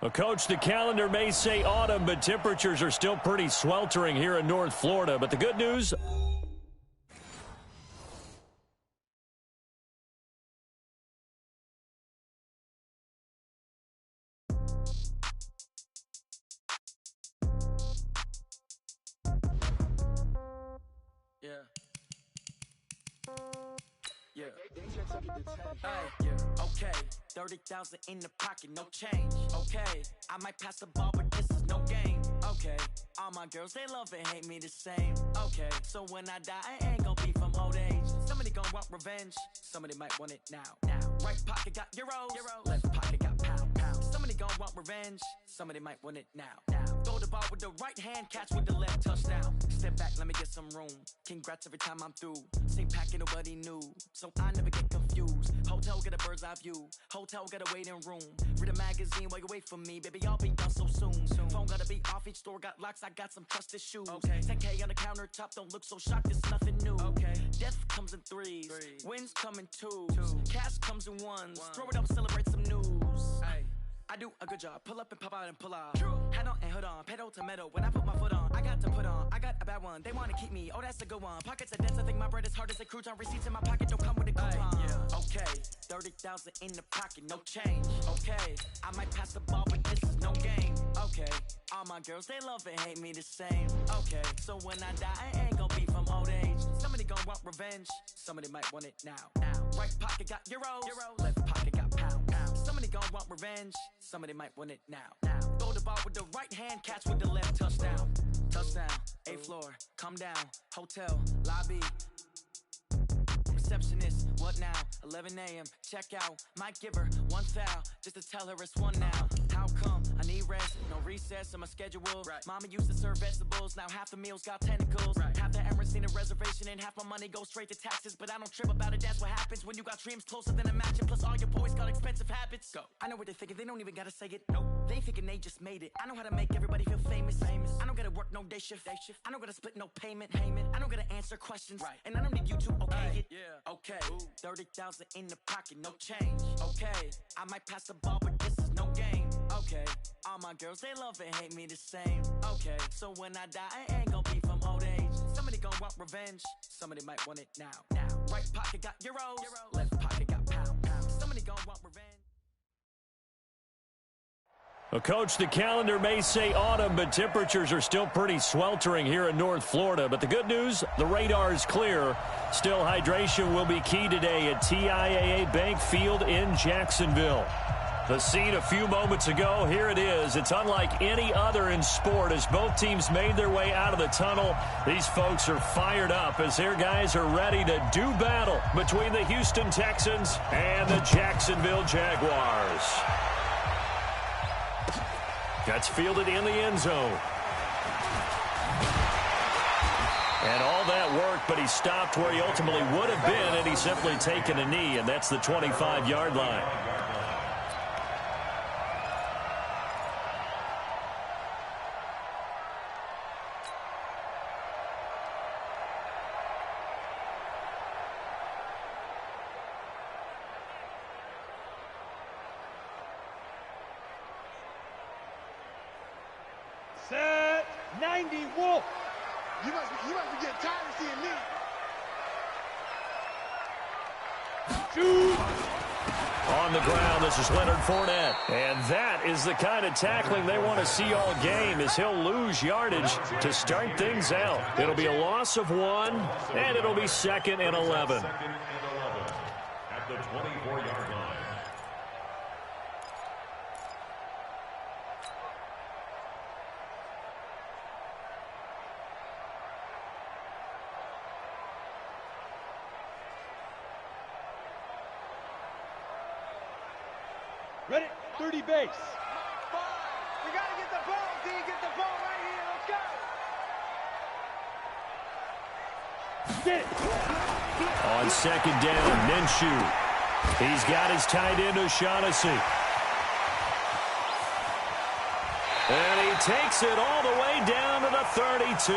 Well, Coach, the calendar may say autumn, but temperatures are still pretty sweltering here in North Florida. But the good news... Okay, 30,000 in the pocket, no change. Okay, I might pass the ball, but this is no game. Okay, all my girls, they love and hate me the same. Okay, so when I die, I ain't gonna be from old age. Somebody gonna want revenge, somebody might want it now. Right pocket got euros, left pocket got pound. Somebody gonna want revenge, somebody might want it now. Throw the ball with the right hand, catch with the left, touchdown. Step back, let me get some room. Congrats every time I'm through. Same packet, nobody knew, so I never get confused. Hotel get a bird's eye view, hotel get a waiting room. Read a magazine while you wait for me, baby, I'll be done so soon. Phone gotta be off, each store got locks, I got some trusted shoes. 10K on the countertop, don't look so shocked, it's nothing new. Death comes in threes, wins come in twos, cash comes in ones. Throw it up, celebrate some news. I do a good job, pull up and pop out and pull out. Head on and hood on, pedal to metal. When I put my foot on, I got to put on. I got a bad one, they wanna keep me, oh that's a good one. Pockets are dense, I think my bread is hard as a crouton. Receipts in my pocket don't come with a coupon. Okay, 30,000 in the pocket, no change. Okay, I might pass the ball, but this is no game. Okay, all my girls, they love and hate me the same. Okay, so when I die, I ain't gonna be from old age. Somebody gonna want revenge, somebody might want it now. Right pocket got euros, left pocket got pound. Somebody gonna want revenge, somebody might want it now. Throw the ball with the right hand, catch with the left, touchdown. Touchdown, 8th floor, come down, hotel, lobby. Receptionist, what now? 11 a.m., check out. Might give her one foul, just to tell her it's one now. How come? I need rest, no recess in my schedule. Mama used to serve vegetables, now half the meals got tentacles. Half the Emirates need a reservation and half my money goes straight to taxes. But I don't trip about it, that's what happens when you got dreams closer than a match. And plus all your boys got expensive habits. Go. I know what they're thinking, they don't even gotta say it. Nope. They ain't thinking they just made it. I know how to make everybody feel famous. I don't gotta work no day shift. I don't gotta split no payment. I don't gotta answer questions. And I don't need you to okay it. Okay, 30,000 in the pocket, no change. Okay, I might pass the ball, but this is no game. Okay, all my girls, they love and hate me the same. Okay, so when I die, I ain't gonna be from old age. Somebody gonna want revenge, somebody might want it now. Right pocket got euros, left pocket got pound. Somebody gonna want revenge. Well, Coach, the calendar may say autumn, but temperatures are still pretty sweltering here in North Florida. But the good news, the radar is clear. Still, hydration will be key today at TIAA Bank Field in Jacksonville. The scene a few moments ago, here it is. It's unlike any other in sport as both teams made their way out of the tunnel. These folks are fired up as their guys are ready to do battle between the Houston Texans and the Jacksonville Jaguars. That's fielded in the end zone. And all that work, but he stopped where he ultimately would have been, and he's simply taken a knee, and that's the 25-yard line. Set 90 Wolf. You must be getting tired of seeing me. Shoot. On the ground, this is Leonard Fournette. And that is the kind of tackling they want to see all game as he'll lose yardage to start things out. It'll be a loss of 1, and it'll be 2nd and 11. At the 24-yard line. Ready, 30 base. We got to get the ball, D. Get the ball right here. Let's go. Get it. On 2nd down, Minshew. He's got his tight end, O'Shaughnessy. And he takes it all the way down to the 32.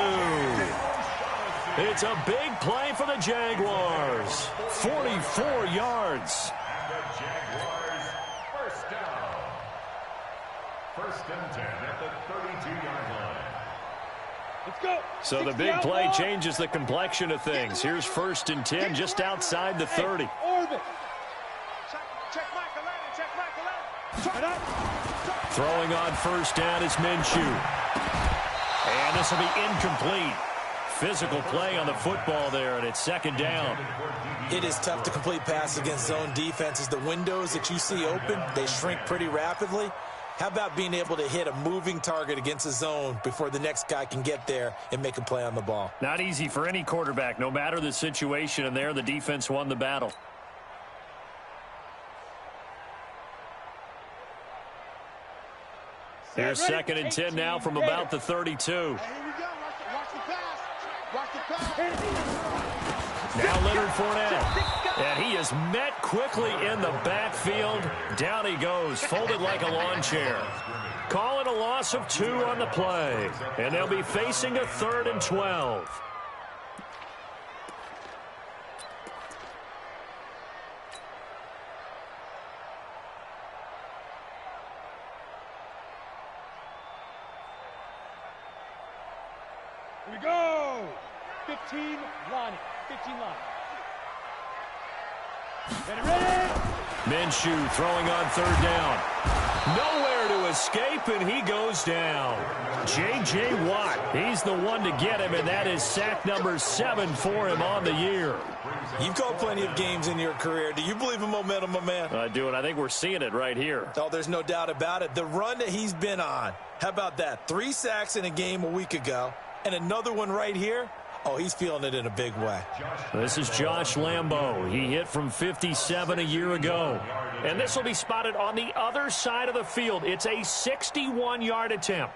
It's a big play for the Jaguars. 44 yards. And the Jaguars first down. First and 10 at the 32-yard line. Let's go. So the big play changes the complexion of things. Here's first and 10 just outside the 30. Orbit. Check Michael Lennon. Check Michael Lennon. Right up. Throwing on first down is Minshew. And this will be incomplete. Physical play on the football there, and it's second down. It is tough to complete passes against zone defenses. The windows that you see open, they shrink pretty rapidly. How about being able to hit a moving target against a zone before the next guy can get there and make a play on the ball? Not easy for any quarterback, no matter the situation, and there the defense won the battle. Here's second and 10 now from about the 32. Here we go. Watch the pass. Watch the pass. Now Leonard Fournette. And he is met quickly in the backfield. Down he goes, folded like a lawn chair. Calling a loss of 2 on the play. And they'll be facing a 3rd and 12. Here we go. 15 line. 15 line. Ready. Minshew throwing on 3rd down. Nowhere to escape, and he goes down. J.J. Watt, he's the one to get him, and that is sack number 7 for him on the year. You've called plenty of games in your career. Do you believe in momentum, my man? I do, and I think we're seeing it right here. Oh, there's no doubt about it. The run that he's been on. How about that? 3 sacks in a game a week ago, and another one right here. Oh, he's feeling it in a big way. This is Josh Lambo. He hit from 57 a year ago. And this will be spotted on the other side of the field. It's a 61-yard attempt.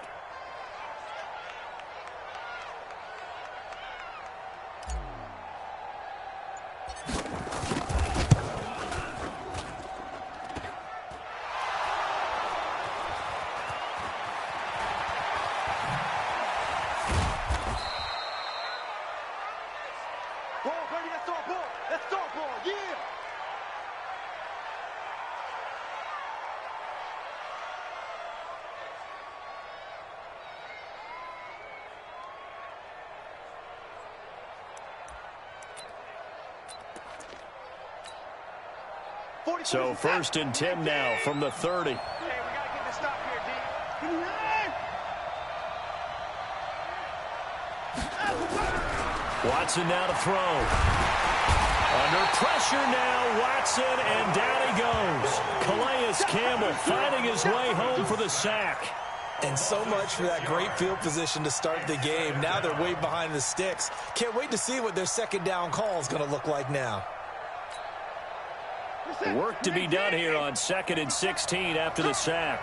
So first and 10 now from the 30. Hey, we got to get this stop here, D. Watson now to throw. Under pressure now, Watson, and down he goes. Calais Campbell finding his way home for the sack. And so much for that great field position to start the game. Now they're way behind the sticks. Can't wait to see what their second down call is going to look like now. Work to be done here on 2nd and 16 after the sack.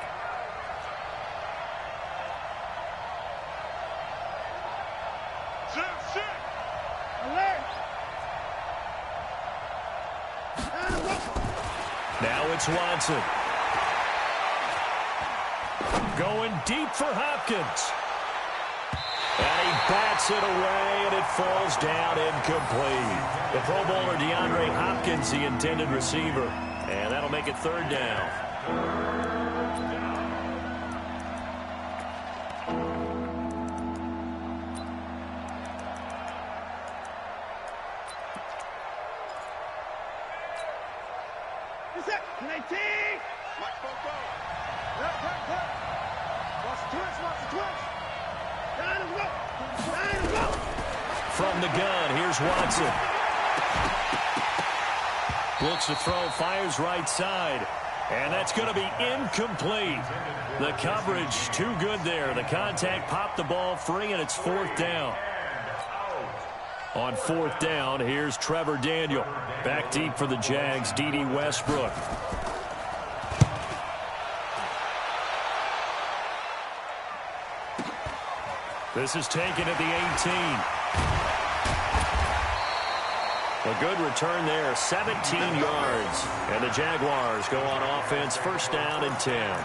Now it's Watson. Going deep for Hopkins. And he bats it away, and it falls down incomplete. The Pro Bowler DeAndre Hopkins, the intended receiver. And that'll make it 3rd down. From the gun, here's Watson. Looks to throw, fires right side. And that's going to be incomplete. The coverage too good there. The contact popped the ball free, and it's 4th down. On 4th down, here's Trevor Daniel. Back deep for the Jags, D.D. Westbrook. This is taken at the 18. A good return there, 17 yards. And the Jaguars go on offense, 1st down and 10.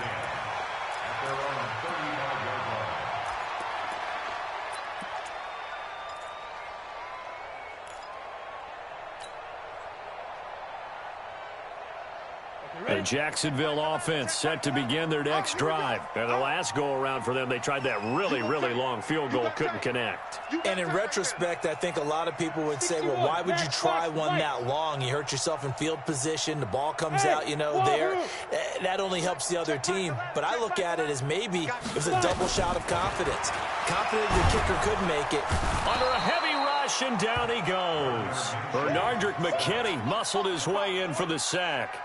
The Jacksonville offense set to begin their next drive. And the last go-around for them, they tried that really, really long field goal, couldn't connect. And in retrospect, I think a lot of people would say, well, why would you try one that long? You hurt yourself in field position. The ball comes out, there. That only helps the other team. But I look at it as maybe it was a double shot of confidence. Confident the kicker could make it. Under a heavy rush, and down he goes. Bernardrick McKinney muscled his way in for the sack.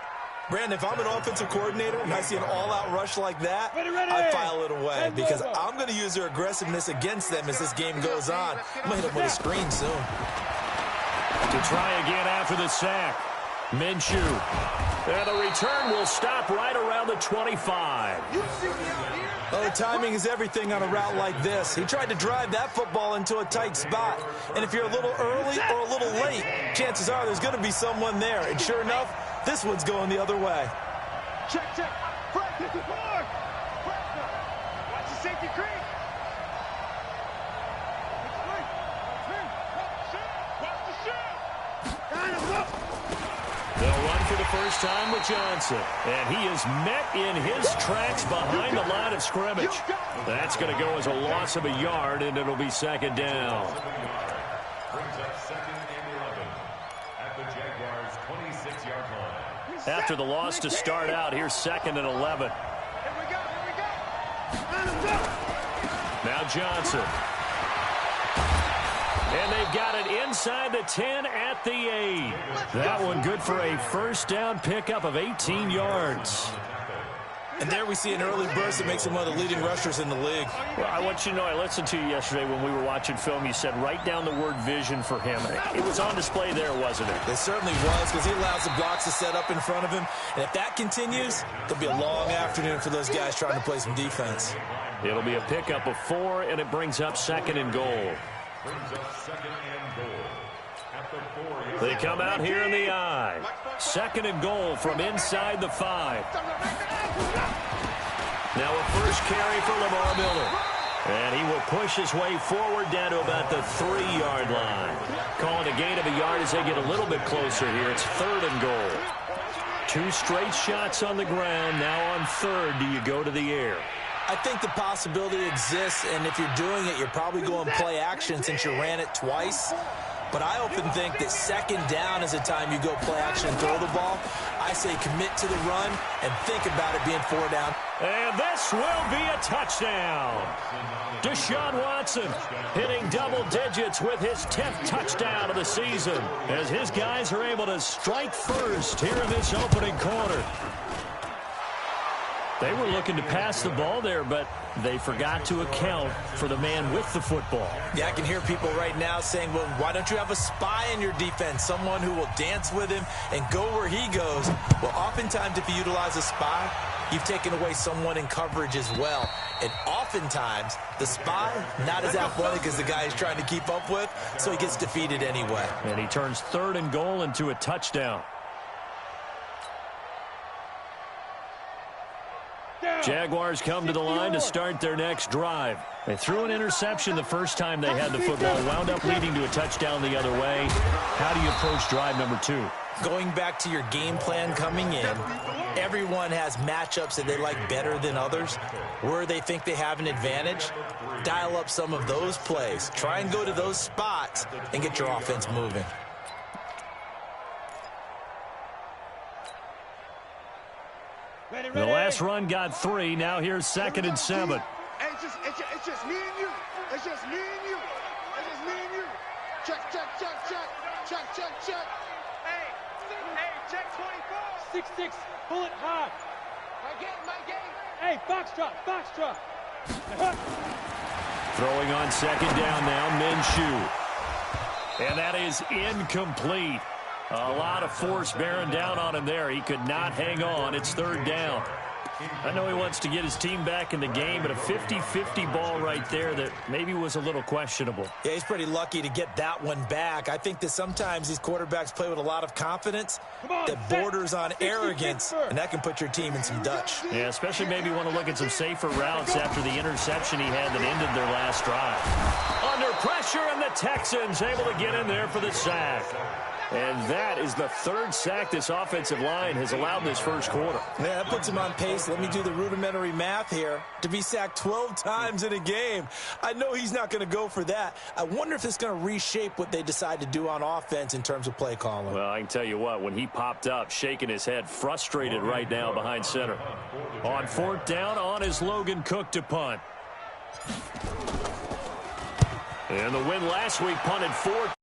Brandon, if I'm an offensive coordinator and I see an all-out rush like that, I file it away because I'm going to use their aggressiveness against them as this game goes on. I'm going to hit them with a screen soon. To try again after the sack. Minshew. And the return will stop right around the 25. Oh, timing is everything on a route like this. He tried to drive that football into a tight spot. And if you're a little early or a little late, chances are there's going to be someone there. And sure enough, this one's going the other way. Check. Watch the safety creep. Watch the shoot. They'll run for the first time with Johnson. And he is met in his tracks behind the line of scrimmage. That's going to go as a loss of a yard, and it'll be second down. Brings up second and 11 at the Jaguars' 26-yard line. After the loss to start out, here's second and 11. Here we go. Now Johnson. And they've got it inside the 10 at the 8. That one good for a first down pickup of 18 yards. And there we see an early burst that makes him one of the leading rushers in the league. Well, I want you to know, I listened to you yesterday when we were watching film. You said write down the word vision for him. It was on display there, wasn't it? It certainly was, because he allows the blocks to set up in front of him. And if that continues, it'll be a long afternoon for those guys trying to play some defense. It'll be a pickup of 4, and it brings up second and goal. Brings up second and goal at the 4. They come out here in the I. Second and goal from inside the 5. Now a first carry for Lamar Miller. And he will push his way forward down to about the 3-yard line. Calling a gain of a yard as they get a little bit closer here. It's third and goal. 2 straight shots on the ground. Now on third, do you go to the air? I think the possibility exists, and if you're doing it, you're probably going play action since you ran it twice. But I often think that second down is the time you go play action and throw the ball. I say commit to the run and think about it being 4 down. And this will be a touchdown. Deshaun Watson hitting double digits with his 10th touchdown of the season as his guys are able to strike first here in this opening quarter. They were looking to pass the ball there, but they forgot to account for the man with the football. Yeah, I can hear people right now saying, well, why don't you have a spy in your defense, someone who will dance with him and go where he goes? Well, oftentimes if you utilize a spy, you've taken away someone in coverage as well. And oftentimes, the spy, not as athletic as the guy he's trying to keep up with, so he gets defeated anyway. And he turns third and goal into a touchdown. Jaguars come to the line to start their next drive. They threw an interception the first time they had the football, wound up leading to a touchdown the other way. How do you approach drive number 2? Going back to your game plan coming in, everyone has matchups that they like better than others. Where they think they have an advantage, dial up some of those plays. Try and go to those spots and get your offense moving. The last run got 3. Now here's second and 7. Hey, it's just me and you. It's just me and you. It's just me and you. Check. Hey, check 24. 6-6, pull it hard. My game. Hey, Foxtrot. Throwing on second down now, Minshew. And that is incomplete. A lot of force bearing down on him there. He could not hang on. It's third down. I know he wants to get his team back in the game, but a 50-50 ball right there that maybe was a little questionable. Yeah, he's pretty lucky to get that one back. I think that sometimes these quarterbacks play with a lot of confidence that borders on arrogance, and that can put your team in some Dutch. Yeah, especially maybe want to look at some safer routes after the interception he had that ended their last drive. Under pressure, and the Texans able to get in there for the sack. And that is the third sack this offensive line has allowed in this first quarter. Yeah, that puts him on pace. Let me do the rudimentary math here. To be sacked 12 times in a game. I know he's not going to go for that. I wonder if it's going to reshape what they decide to do on offense in terms of play calling. Well, I can tell you what, when he popped up, shaking his head, frustrated right now behind center. On fourth down, on is Logan Cook to punt. And the win last week punted 4.